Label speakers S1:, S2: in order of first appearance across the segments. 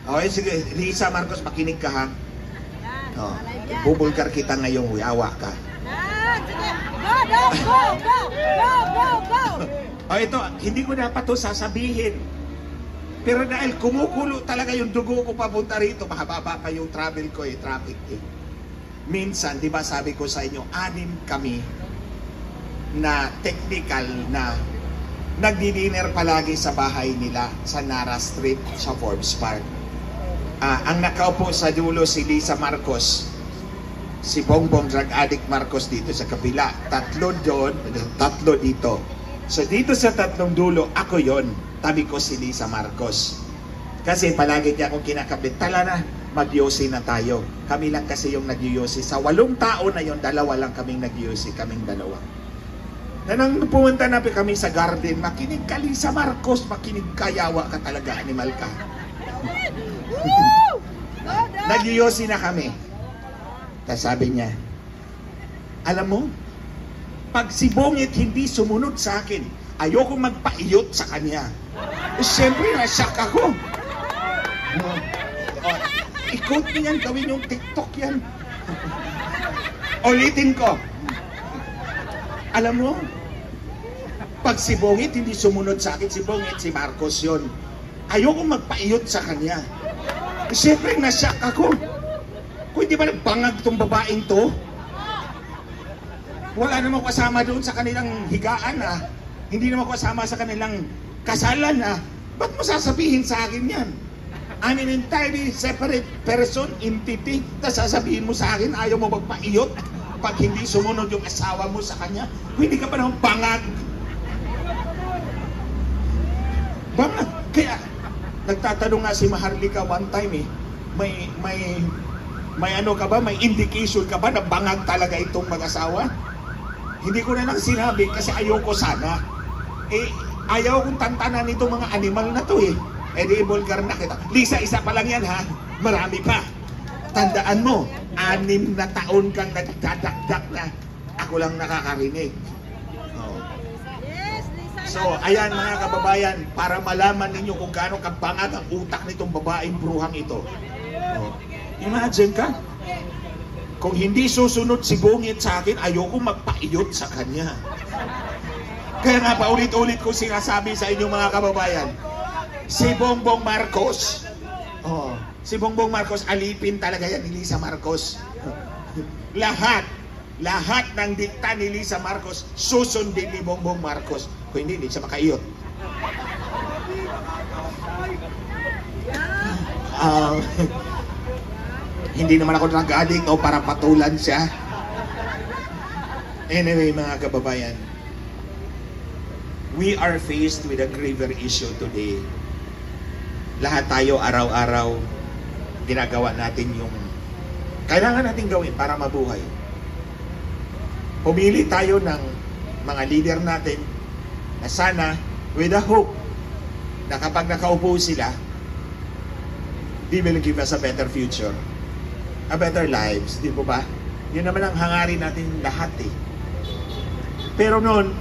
S1: Okay, sige. Lisa Marcos, makinig ka ha.
S2: Yan,
S1: Oh,
S2: alive yan.
S1: bubulgar kita ngayong yawa ka.
S2: Yan, sige. Go, go, go, go, go, go, go.
S1: Oh, ito, hindi ko dapat to sasabihin. Pero dahil kumukulo talaga yung dugo ko papunta rito, mahaba pa yung travel ko traffic eh. Minsan, di ba sabi ko sa inyo, 6 kami na technical na nagdi-dinner palagi sa bahay nila sa Nara Street sa Forbes Park. Ang nakaupo sa dulo si Lisa Marcos, si Bongbong Drug Addict Marcos dito sa kabila, 3 doon, 3 dito. So dito sa 3 dulo, ako yon, tabi ko si Lisa Marcos. Kasi palagi niya akong kinakabit, tala na, mag-yosi na tayo. Kami lang kasi yung nag-yosi. Sa 8 tao na yon, 2 lang kaming nag-yosi, kaming 2. Na nang pumunta na kami sa garden, makinig ka Lisa Marcos, makinig ka, yawa ka talaga, animal ka. Nag-yosi na kami. Tapos sabi niya, alam mo, pag si Bongit hindi sumunod sa akin, ayoko magpaiyot sa kanya. Siyempre, nasyak ako. Ikot niyan, gawin yung TikTok yan. Ulitin ko. Alam mo, pag si Bongit hindi sumunod sa akin, si Bongit, si Marcos yon, ayoko magpaiyot sa kanya. Siyempre, nasyak ako. Kung hindi ba nagbangag tong babaeng to? Wala namang kasama doon sa kanilang higaan hindi naman kasama sa kanilang kasalan ba't mo sasabihin sa akin yan? I'm an entirely separate person, entity, tapos sasabihin mo sa akin ayaw mo magpaiyot pag hindi sumunod yung asawa mo sa kanya? Hindi ka pa naman bangag. Bangag. Kaya nagtatanong nga si Maharlika one time may ano ka ba, may indication ka ba na bangag talaga itong mag-asawa? Hindi ko na lang sinabi kasi ayoko sana. Ayaw kong tantanan itong mga animal na to di vulgar na kita. Lisa, isa pa lang yan ha. Marami pa. Tandaan mo, 6 na taon kang nagdadakdak na ako lang nakakarinig. So, ayan mga kababayan, para malaman ninyo kung gaano kabangag ang utak nitong babaeng bruhang ito. Imagine ka, kung hindi susunod si Bongit sa akin, ayoko magpaiyot sa kanya. Kaya nga paulit-ulit ko sinasabi sa inyo mga kababayan, si Bongbong Marcos, si Bongbong Marcos, alipin talaga yan ni Lisa Marcos. Lahat ng dikta ni Lisa Marcos, susundin ni Bongbong Marcos. Kung hindi siya makaiyot. Hindi naman ako drug-addict o para patulan siya. Anyway, mga kababayan, we are faced with a graver issue today. Lahat tayo araw-araw ginagawa natin yung kailangan natin gawin para mabuhay. Pumili tayo ng mga leader natin na sana with a hope na kapag nakaupo sila, they will give us a better future, a better lives, di po ba? Yun naman ang hangarin natin lahat Pero noon,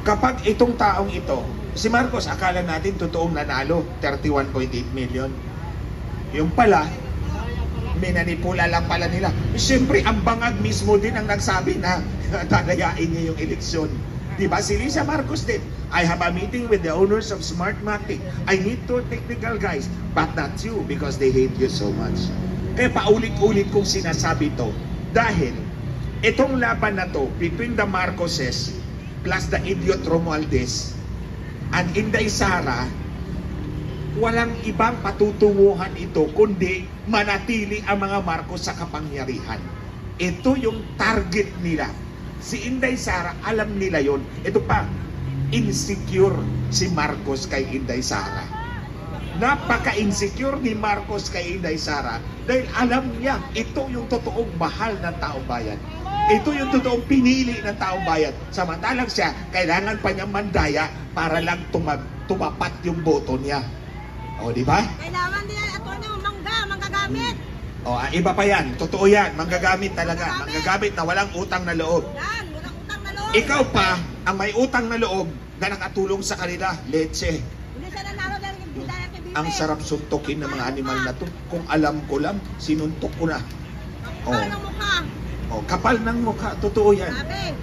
S1: kapag itong taong ito, si Marcos, akala natin totoong nanalo, 31.8 million. Yung pala, minanipula lang pala nila. Siyempre, ang bangag mismo din ang nagsabi na dadayain niya yung eleksyon. Diba? Si Lisa Marcos din, I have a meeting with the owners of Smartmatic. I need 2 technical guys, but not you because they hate you so much. Paulit-ulit kong sinasabi to dahil itong laban na to between the Marcoses plus the idiot Romualdez and Inday Sara, walang ibang patutunguhan ito kundi manatili ang mga Marcos sa kapangyarihan. Ito yung target nila. Si Inday Sara, alam nila yon. Ito pa, insecure si Marcos kay Inday Sara. Napaka-insecure ni Marcos kay Inday Sara dahil alam niya ito yung totoong mahal ng taong bayan. Ito yung totoong pinili ng taong bayan. Samantalang siya, kailangan pa niya mandaya para lang tumapat yung boto niya. O, di ba?
S2: Kailangan nila attorney manggagamit.
S1: Iba pa yan. Totoo yan. Manggagamit talaga. Manggagamit na walang utang na loob.
S2: Yan, walang utang na loob.
S1: Ikaw pa, ang may utang na loob na nakatulong sa kanila, leche.
S2: Hindi siya nanalo dahil hindi dahil kay
S1: Ang sarap suntukin ng mga animal na to. Kung alam ko lang, sinuntok ko na.
S2: Kapal ng mukha.
S1: Kapal ng mukha. Totoo yan.
S2: Sabi.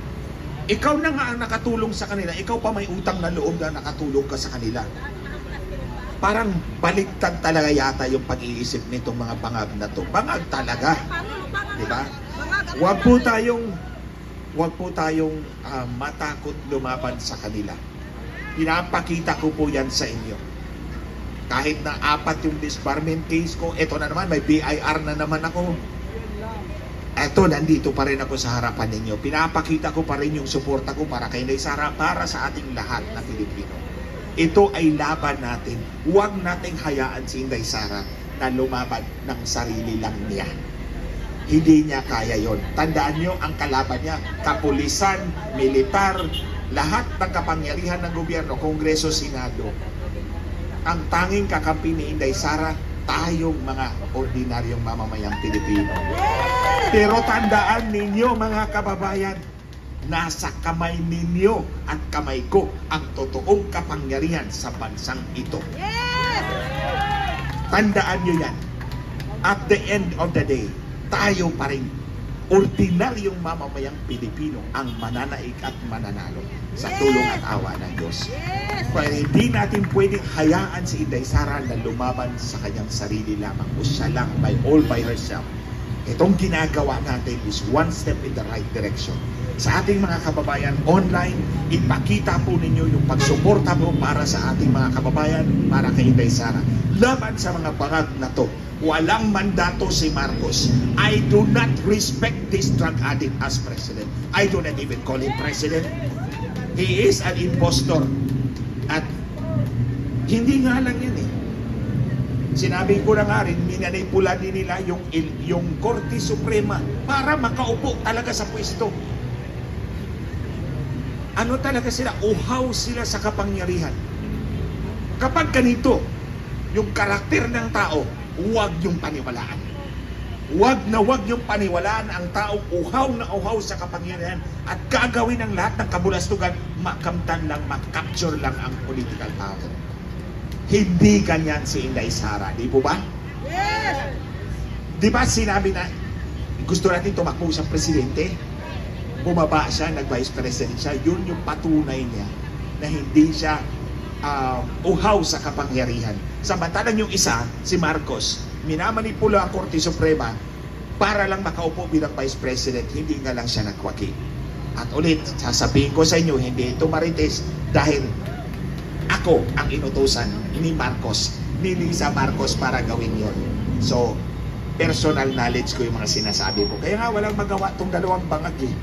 S1: Ikaw na nga ang nakatulong sa kanila. Ikaw pa may utang na loob na nakatulong ka sa kanila. Parang baliktad talaga yata yung pag-iisip nitong mga bangag na to. Bangag talaga. Di ba? Huwag po tayong matakot lumaban sa kanila. Pinapakita ko po yan sa inyo. Kahit na 4 yung disbarment case ko, eto na naman, may BIR na naman ako. Eto, nandito pa rin ako sa harapan ninyo. Pinapakita ko pa rin yung suporta ko para kay Inday Sara, para sa ating lahat na Pilipino. Ito ay laban natin. Huwag nating hayaan si Inday Sara na lumaban ng sarili lang niya. Hindi niya kaya yon. Tandaan nyo, ang kalaban niya, kapulisan, militar, lahat ng kapangyarihan ng gobyerno, Kongreso, Senado. Ang tanging kakampi ni Inday Sara, tayong mga ordinaryong mamamayang Pilipino. Pero tandaan ninyo mga kababayan, nasa kamay ninyo at kamay ko ang totoong kapangyarihan sa bansang ito. Tandaan nyo yan. At the end of the day, tayo pa rin ordinaryong mamamayang Pilipino ang mananaig at mananalo sa tulong at awa ng Diyos. Pero hindi natin pwedeng hayaan si Inday Sara na lumaban sa kanyang sarili lamang o siya lang all by herself. Itong ginagawa natin is one step in the right direction. Sa ating mga kababayan online, ipakita po ninyo yung pagsuporta mo para sa ating mga kababayan, para kay Inday Sara. Laban sa mga bangag na to. Walang mandato si Marcos. I do not respect this drug addict as president. I do not even call him president. He is an impostor. At hindi nga lang yan eh. Sinabi ko na nga rin, minanipula din nila yung Korte Suprema para makaupo talaga sa pwesto. Ano talaga sila? Uhaw sila sa kapangyarihan. Kapag ganito, yung karakter ng tao, huwag yung paniwalaan. Huwag yung paniwalaan ang taong uhaw na uhaw sa kapangyarihan at gagawin ang lahat ng kabulastugan, makamtan lang, makapture lang ang political power. Hindi ganyan si Inday Sara, di po ba?
S2: Yes!
S1: Di ba sinabi na gusto natin tumakbo sa presidente? Bumaba siya, nag-vice president siya. Yun yung patunay niya na hindi siya uhaw sa kapangyarihan. Samantalang yung isa, si Marcos, minamanipula ang Korte Suprema para lang makaupo bilang Vice President, hindi nga lang siya nagwagi. At ulit, sasabihin ko sa inyo, hindi ito marites dahil ako ang inutusan ni Marcos, ni Lisa Marcos para gawin yon. So, personal knowledge ko yung mga sinasabi ko. Kaya nga walang magawa itong dalawang bangag eh.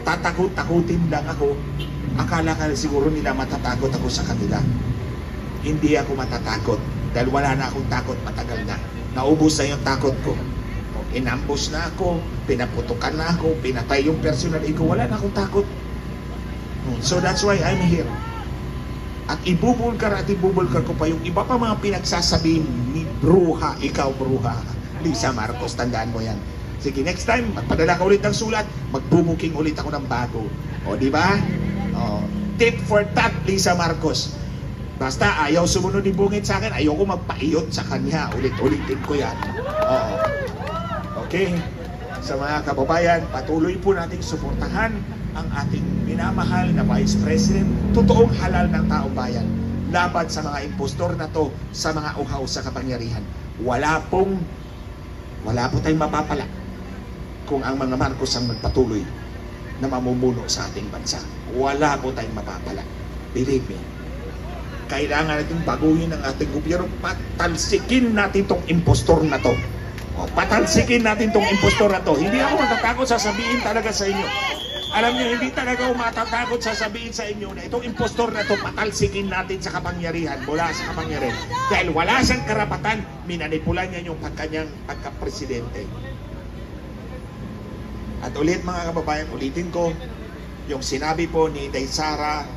S1: Tatakot-takutin lang ako. Akala ka siguro nila matatakot ako sa kanila. Hindi ako matatakot dahil wala na akong takot, matagal na. Naubos na yung takot ko. Inambush na ako, pinaputukan na ako, pinatay yung personal ego, wala na akong takot. So that's why I'm here. At ibubulkar ko pa yung iba pa mga pinagsasabihin ni bruha, ikaw bruha, Lisa Marcos, tandaan mo yan. Sige, next time, magpadala ka ulit ng sulat, magbubuking ulit ako ng bago. O, di ba? Tit for tat, Lisa Marcos. Basta ayaw sumunod ni Bungit sa akin, ayaw ko magpaiyot sa kanya. Ulit-ulitin ko yan. Okay? Sa mga kababayan, patuloy po nating suportahan ang ating minamahal na Vice President, totoong halal ng taong bayan, laban sa mga impostor na to, sa mga uhaw sa kapangyarihan. Wala po tayong mapapala kung ang mga Marcos ang magpatuloy na mamumuno sa ating bansa. Wala po tayong mapapala. Believe me. Kailangan natin baguhin ang ating gobyerno. Patalsikin natin tong impostor na to. Patalsikin natin tong impostor na to. Hindi ako matatakot sasabihin talaga sa inyo. Alam niyo, hindi talaga ako matatakot sasabihin sa inyo na itong impostor na to, patalsikin natin sa kapangyarihan, mula sa kapangyarihan. Dahil wala siyang karapatan, minanipulan niya yung pagka-presidente. At ulit mga kababayan, ulitin ko, yung sinabi po ni Inday Sara,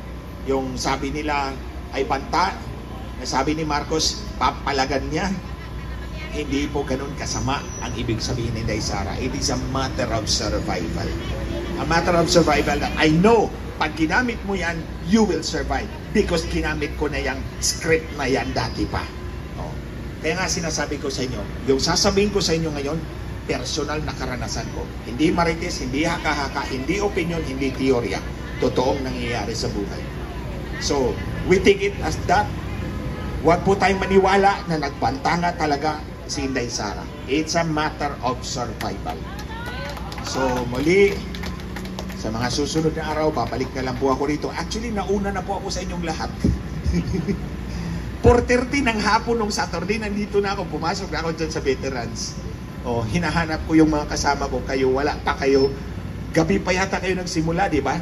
S1: yung sabi nila ay banta, na sabi ni Marcos, papalagan niya. Hindi po ganun kasama ang ibig sabihin ni Inday Sara. It is a matter of survival. A matter of survival that I know, pag ginamit mo yan, you will survive. Because ginamit ko na yung script na yan dati pa. Kaya nga sinasabi ko sa inyo, yung sasabihin ko sa inyo ngayon, personal na karanasan ko. Hindi marites, hindi haka-haka, hindi opinion, hindi teorya. Totoong nangyayari sa buhay. So, we take it as that. Huwag po tayong maniwala na nagbanta nga talaga si Inday Sara. It's a matter of survival. So, muli, sa mga susunod na araw, babalik na lang po ako rito. Actually, nauna na po ako sa inyong lahat. 4:30 ng hapon nung Saturday, nandito na ako. Pumasok na ako dyan sa veterans. O, hinahanap ko yung mga kasama ko. Kayo, wala pa kayo. Gabi pa yata kayo nagsimula, di ba?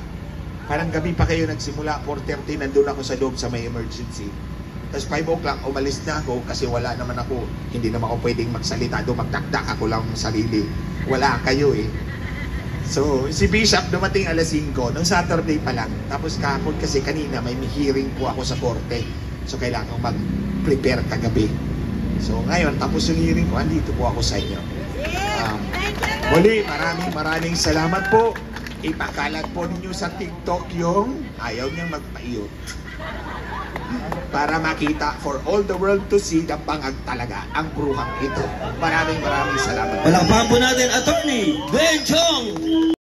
S1: Parang gabi pa kayo nagsimula. 4:30, nandun ako sa loob sa may emergency. Tapos 5 o'clock, umalis na ako kasi wala naman ako. Hindi naman ako pwedeng magsalita doon. Magdakdak ako lang ng sarili. Wala kayo eh. So, si Bishop dumating alas 5, nung Saturday pa lang. Tapos kahapon kasi kanina may hearing po ako sa korte. So, kailangan ko mag-prepare kagabi. So, ngayon, tapos yung hearing ko, andito po ako sa inyo. Muli, maraming salamat po. Ipakalat po ninyo sa TikTok yung ayaw niyang magpaiyot. Para makita for all the world to see na bangag talaga ang bruhang ito. Maraming salamat.
S3: Palakpakan po natin, Attorney Ben Chong!